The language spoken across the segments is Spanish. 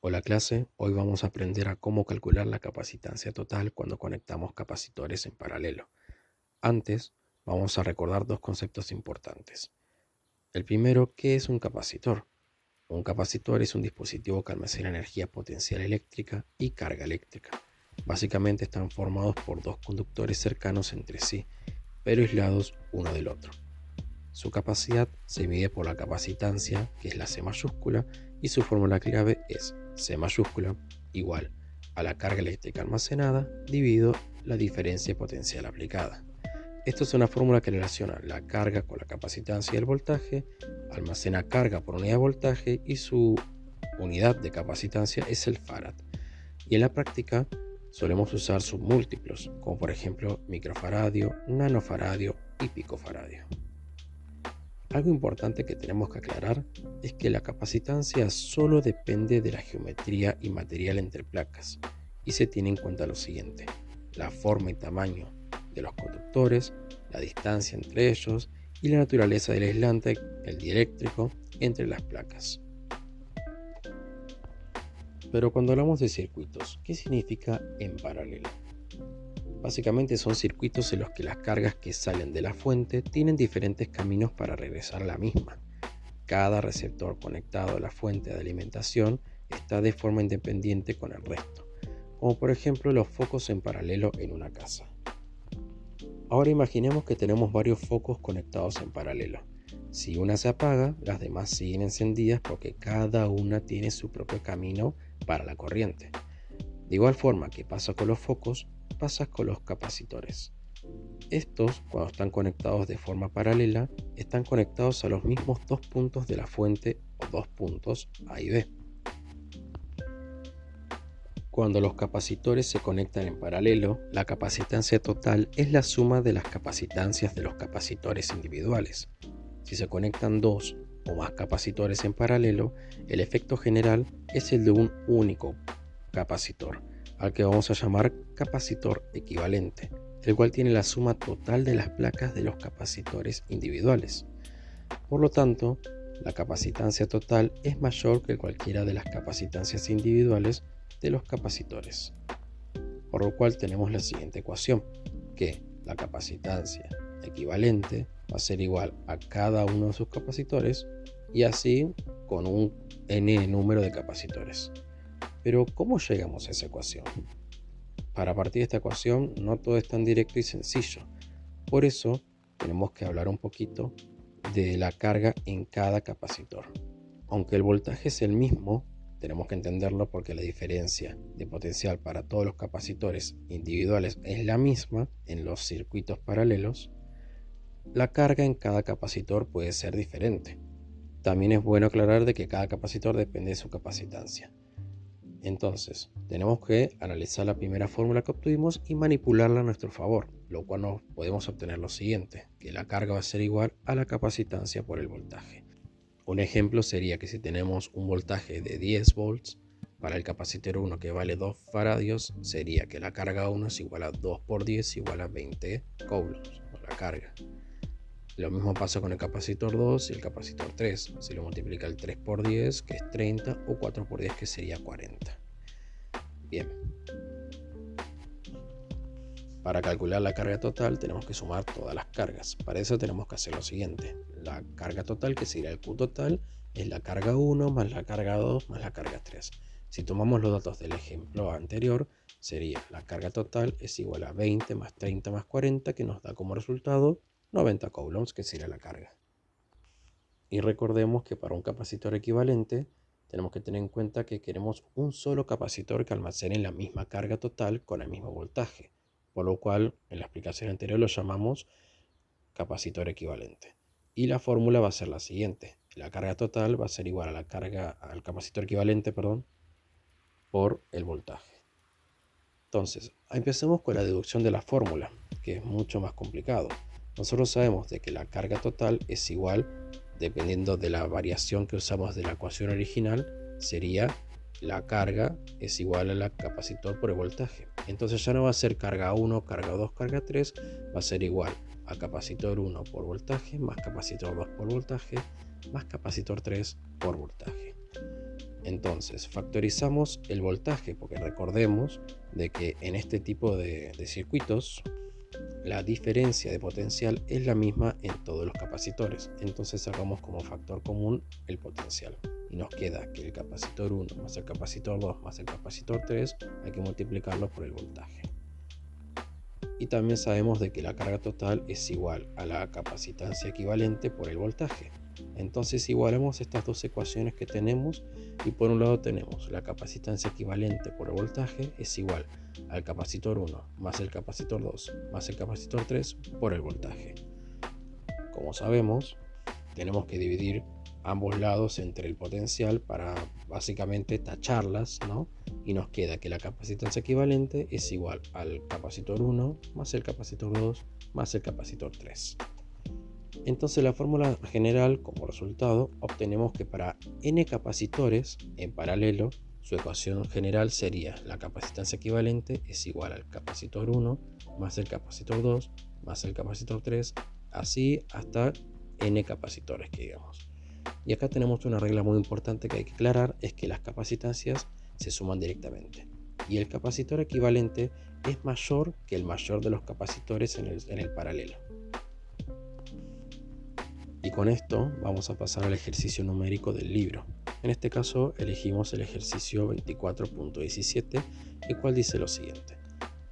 Hola clase, hoy vamos a aprender a cómo calcular la capacitancia total cuando conectamos capacitores en paralelo. Antes, vamos a recordar dos conceptos importantes. El primero, ¿qué es un capacitor? Un capacitor es un dispositivo que almacena energía potencial eléctrica y carga eléctrica. Básicamente están formados por dos conductores cercanos entre sí, pero aislados uno del otro. Su capacidad se mide por la capacitancia, que es la C mayúscula, y su fórmula clave es C mayúscula igual a la carga eléctrica almacenada dividido la diferencia potencial aplicada. Esto es una fórmula que relaciona la carga con la capacitancia y el voltaje, almacena carga por unidad de voltaje y su unidad de capacitancia es el farad. Y en la práctica solemos usar submúltiplos, como por ejemplo microfaradio, nanofaradio y picofaradio. Algo importante que tenemos que aclarar es que la capacitancia solo depende de la geometría y material entre placas y se tiene en cuenta lo siguiente: la forma y tamaño de los conductores, la distancia entre ellos y la naturaleza del aislante, el dieléctrico, entre las placas. Pero cuando hablamos de circuitos, ¿qué significa en paralelo? Básicamente son circuitos en los que las cargas que salen de la fuente tienen diferentes caminos para regresar a la misma. Cada receptor conectado a la fuente de alimentación está de forma independiente con el resto, como por ejemplo los focos en paralelo en una casa. Ahora imaginemos que tenemos varios focos conectados en paralelo. Si una se apaga, las demás siguen encendidas porque cada una tiene su propio camino para la corriente. De igual forma que pasa con los focos, pasa con los capacitores. Estos, cuando están conectados de forma paralela, están conectados a los mismos dos puntos de la fuente o dos puntos A y B. Cuando los capacitores se conectan en paralelo, la capacitancia total es la suma de las capacitancias de los capacitores individuales. Si se conectan dos o más capacitores en paralelo, el efecto general es el de un único capacitor, al que vamos a llamar capacitor equivalente, el cual tiene la suma total de las placas de los capacitores individuales. Por lo tanto, la capacitancia total es mayor que cualquiera de las capacitancias individuales de los capacitores. Por lo cual tenemos la siguiente ecuación, que la capacitancia equivalente va a ser igual a cada uno de sus capacitores y así con un n número de capacitores. Pero ¿cómo llegamos a esa ecuación? Para partir de esta ecuación no todo es tan directo y sencillo. Por eso tenemos que hablar un poquito de la carga en cada capacitor. Aunque el voltaje es el mismo, tenemos que entenderlo porque la diferencia de potencial para todos los capacitores individuales es la misma en los circuitos paralelos. La carga en cada capacitor puede ser diferente. También es bueno aclarar de que cada capacitor depende de su capacitancia. Entonces, tenemos que analizar la primera fórmula que obtuvimos y manipularla a nuestro favor, lo cual nos podemos obtener lo siguiente, que la carga va a ser igual a la capacitancia por el voltaje. Un ejemplo sería que si tenemos un voltaje de 10 volts, para el capacitor 1 que vale 2 faradios, sería que la carga 1 es igual a 2 por 10 igual a 20 coulombs, la carga. Lo mismo pasa con el capacitor 2 y el capacitor 3. Se lo multiplica el 3 por 10, que es 30, o 4 por 10, que sería 40. Bien. Para calcular la carga total tenemos que sumar todas las cargas. Para eso tenemos que hacer lo siguiente. La carga total, que sería el Q total, es la carga 1 más la carga 2 más la carga 3. Si tomamos los datos del ejemplo anterior, sería la carga total es igual a 20 más 30 más 40, que nos da como resultado 90 coulombs, que sería la carga. Y recordemos que para un capacitor equivalente tenemos que tener en cuenta que queremos un solo capacitor que almacene la misma carga total con el mismo voltaje, por lo cual en la explicación anterior lo llamamos capacitor equivalente. Y la fórmula va a ser la siguiente: la carga total va a ser igual a la carga al capacitor equivalente, por el voltaje. Entonces, empecemos con la deducción de la fórmula, que es mucho más complicado. Nosotros sabemos de que la carga total es igual, dependiendo de la variación que usamos de la ecuación original, sería la carga es igual a la capacitor por el voltaje. Entonces ya no va a ser carga 1, carga 2, carga 3, va a ser igual a capacitor 1 por voltaje, más capacitor 2 por voltaje, más capacitor 3 por voltaje. Entonces, factorizamos el voltaje, porque recordemos de que en este tipo de circuitos la diferencia de potencial es la misma en todos los capacitores. Entonces sacamos como factor común el potencial y nos queda que el capacitor 1 más el capacitor 2 más el capacitor 3 hay que multiplicarlo por el voltaje. Y también sabemos de que la carga total es igual a la capacitancia equivalente por el voltaje. Entonces igualamos estas dos ecuaciones que tenemos y por un lado tenemos la capacitancia equivalente por el voltaje es igual al capacitor 1 más el capacitor 2 más el capacitor 3 por el voltaje. Como sabemos, tenemos que dividir ambos lados entre el potencial para básicamente tacharlas, ¿no? Y nos queda que la capacitancia equivalente es igual al capacitor 1 más el capacitor 2 más el capacitor 3. Entonces la fórmula general, como resultado, obtenemos que para n capacitores en paralelo, su ecuación general sería la capacitancia equivalente es igual al capacitor 1 más el capacitor 2 más el capacitor 3, así hasta n capacitores que digamos. Y acá tenemos una regla muy importante que hay que aclarar, es que las capacitancias se suman directamente. Y el capacitor equivalente es mayor que el mayor de los capacitores en el paralelo. Y con esto vamos a pasar al ejercicio numérico del libro. En este caso elegimos el ejercicio 24.17, el cual dice lo siguiente.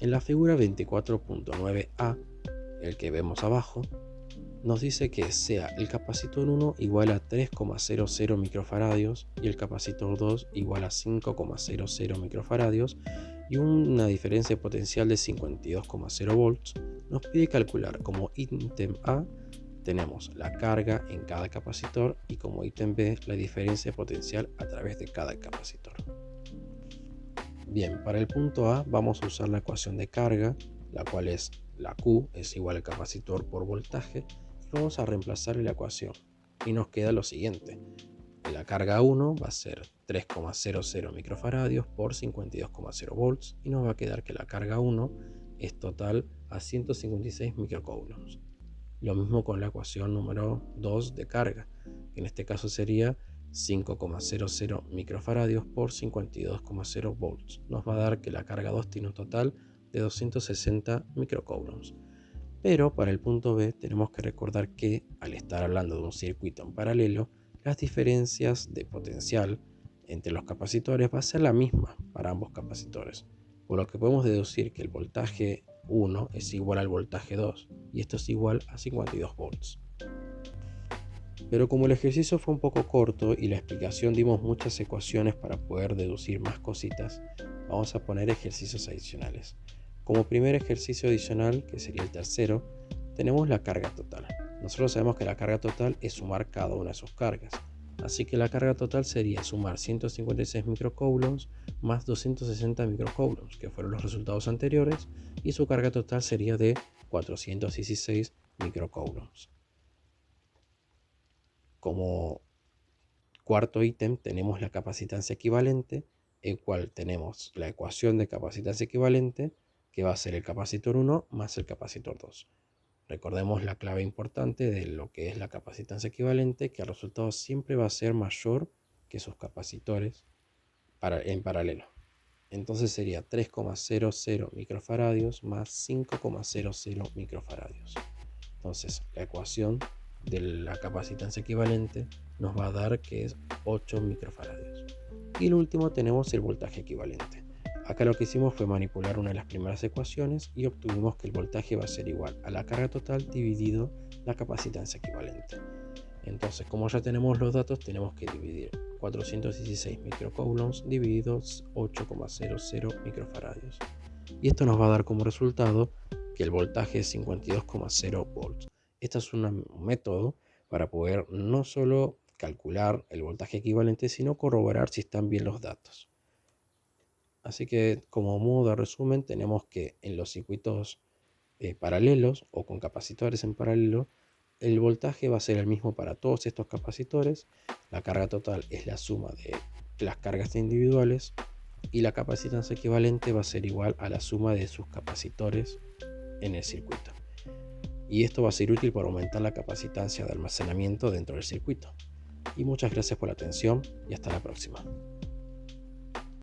En la figura 24.9a, el que vemos abajo, nos dice que sea el capacitor 1 igual a 3,00 microfaradios y el capacitor 2 igual a 5,00 microfaradios y una diferencia de potencial de 52,0 volts. Nos pide calcular como ítem A tenemos la carga en cada capacitor y como ítem B la diferencia de potencial a través de cada capacitor. Bien, para el punto A vamos a usar la ecuación de carga, la cual es la Q es igual al capacitor por voltaje, y vamos a reemplazar en la ecuación y nos queda lo siguiente. La carga 1 va a ser 3,00 microfaradios por 52,0 volts y nos va a quedar que la carga 1 es total a 156 microcoulombs. Lo mismo con la ecuación número 2 de carga, que en este caso sería 5,00 microfaradios por 52,0 volts. Nos va a dar que la carga 2 tiene un total de 260 microcoulombs. Pero para el punto B tenemos que recordar que al estar hablando de un circuito en paralelo, las diferencias de potencial entre los capacitores va a ser la misma para ambos capacitores, por lo que podemos deducir que el voltaje 1 es igual al voltaje 2 y esto es igual a 52 volts. Pero como el ejercicio fue un poco corto y la explicación dimos muchas ecuaciones para poder deducir más cositas, vamos a poner ejercicios adicionales. Como primer ejercicio adicional, que sería el tercero, tenemos la carga total. Nosotros sabemos que la carga total es sumar cada una de sus cargas. Así que la carga total sería sumar 156 microcoulombs más 260 microcoulombs, que fueron los resultados anteriores, y su carga total sería de 416 microcoulombs. Como cuarto ítem tenemos la capacitancia equivalente, el cual tenemos la ecuación de capacitancia equivalente, que va a ser el capacitor 1 más el capacitor 2. Recordemos la clave importante de lo que es la capacitancia equivalente, que el resultado siempre va a ser mayor que sus capacitores en paralelo. Entonces sería 3,00 microfaradios más 5,00 microfaradios. Entonces la ecuación de la capacitancia equivalente nos va a dar que es 8 microfaradios. Y el último tenemos el voltaje equivalente. Acá lo que hicimos fue manipular una de las primeras ecuaciones y obtuvimos que el voltaje va a ser igual a la carga total dividido la capacitancia equivalente. Entonces, como ya tenemos los datos, tenemos que dividir 416 microcoulombs divididos 8,00 microfaradios. Y esto nos va a dar como resultado que el voltaje es 52,0 volts. Este es un método para poder no solo calcular el voltaje equivalente, sino corroborar si están bien los datos. Así que como modo de resumen tenemos que en los circuitos paralelos o con capacitores en paralelo, el voltaje va a ser el mismo para todos estos capacitores, la carga total es la suma de las cargas individuales y la capacitancia equivalente va a ser igual a la suma de sus capacitores en el circuito. Y esto va a ser útil para aumentar la capacitancia de almacenamiento dentro del circuito. Y muchas gracias por la atención y hasta la próxima.